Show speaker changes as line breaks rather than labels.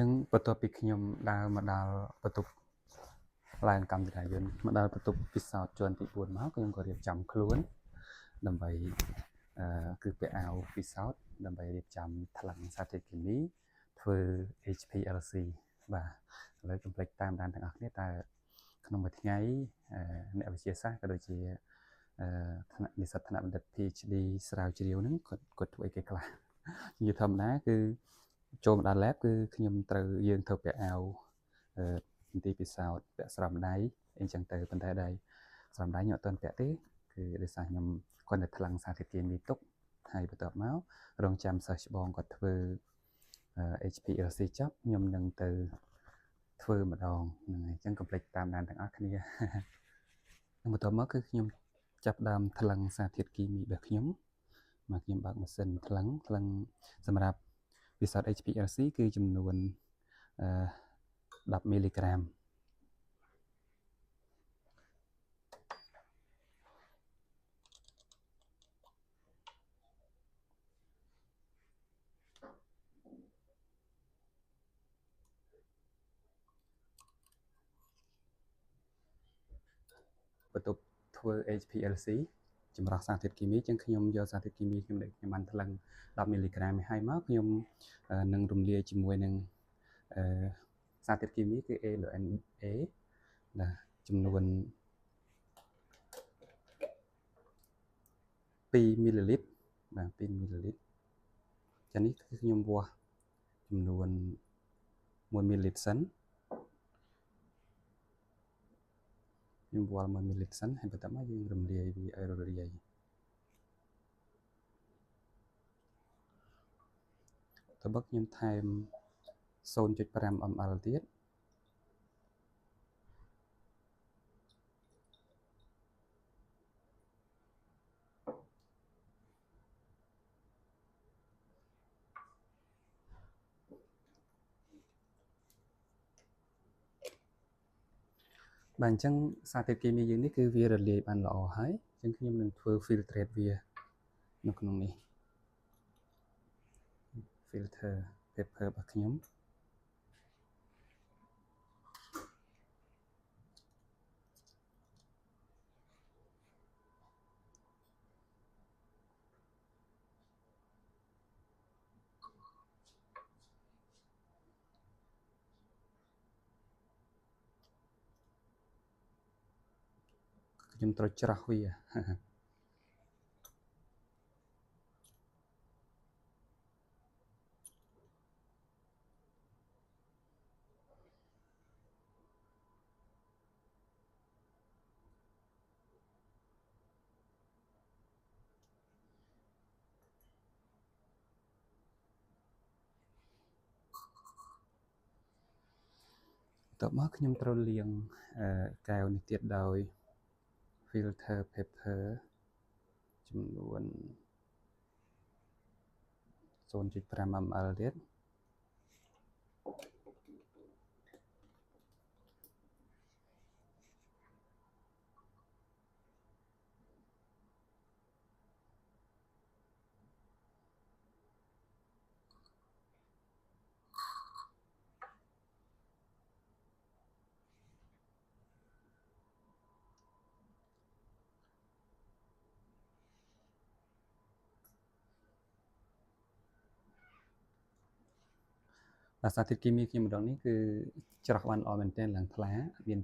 ចឹងបន្ទាប់ពីខ្ញុំដើរមកដល់បន្ទប់ឡើងកម្មវិធីយន្តមកដល់បន្ទប់ពិសោធន៍ជាន់ទី4មកខ្ញុំក៏រៀបចំខ្លួនដើម្បីគឺពាក់អាវពិសោធន៍ដើម្បីរៀបចំថ្លឹងសារធាតុគីមីធ្វើ HPLC បាទឥឡូវកុំភ្លេចតាមដានទាំងអស់គ្នាតើក្នុងមួយថ្ងៃអ្នកវិទ្យាសាស្ត្រក៏ដូចជាថ្នាក់និស្សិតថ្នាក់បណ្ឌិត PhD ស្រាវជ្រាវហ្នឹងគាត់ធ្វើអីគេខ្លះជាធម្មតាគឺចូលមកដល់ lab គឺខ្ញុំត្រូវយើងត្រូវពាក់អាវមន្ទីរពិសោធន៍ពាក់ស្រោមដៃអីចឹងទៅប៉ុន្តែដែរស្រោមដៃខ្ញុំអត់ទាន់ពាក់ទេគឺដោយសារខ្ញុំគាត់នៅថ្លឹងសារធាតុគីមីទុកហើយបន្ទាប់មករងចាំសិស្សច្បងគាត់ធ្វើ HPLC ចប់ខ្ញុំនឹងទៅធ្វើម្ដងហ្នឹងហើយអញ្ចឹងកុំភ្លេចតាមដានទាំងអស់គ្នាបន្ទាប់មកគឺខ្ញុំចាប់ដើមថ្លឹងសារធាតុគីមីរបស់ខ្ញុំមកខ្ញុំបើកម៉ាស៊ីនថ្លឹងសម្រាប់ពិសោធន៍ HPLC គឺចំនួន10 មីលីក្រាមបន្ទាប់ធ្វើ HPLC ចម្រោះសារធាតុគីមីចឹងខ្ញុំយកសារធាតុគីមីខ្ញុំបានថ្លឹង10 មីលីក្រាមឲ្យមកខ្ញុំនឹងរំលាយជាមួយនឹងសារធាតុគីមីគឺ ALNA ណាចំនួន2 មីលីលីត្របាទ2 មីលីលីត្រចានេះគឺខ្ញុំវាស់ចំនួន1 មីលីលីត្រសិនខ្ញុំវាស់1 មីលីលីត្រសិនហើយបន្ទាប់មកយើងរំលាយវាឲ្យរលាយតើបើខ្ញុំថែម 0.5 ml ទៀតបាទអញ្ចឹងសារធាតុគីមីយើងនេះគឺវារលាយបានល្អហើយអញ្ចឹងខ្ញុំនឹងធ្វើ filtrate វានៅក្នុងនេះ filter paper របស់ខ្ញុំខ្ញុំត្រូវច្រោះវាតបមកខ្ញុំត្រូវលាងកែវនេះទៀតដោយ filter paper ចំនួន 0.5 ml ទៀតសារធាតុគីមីខ្ញុំម្ដងនេះគឺច្រោះបានល្អមែនទែនឡើងថ្លាអត់មាន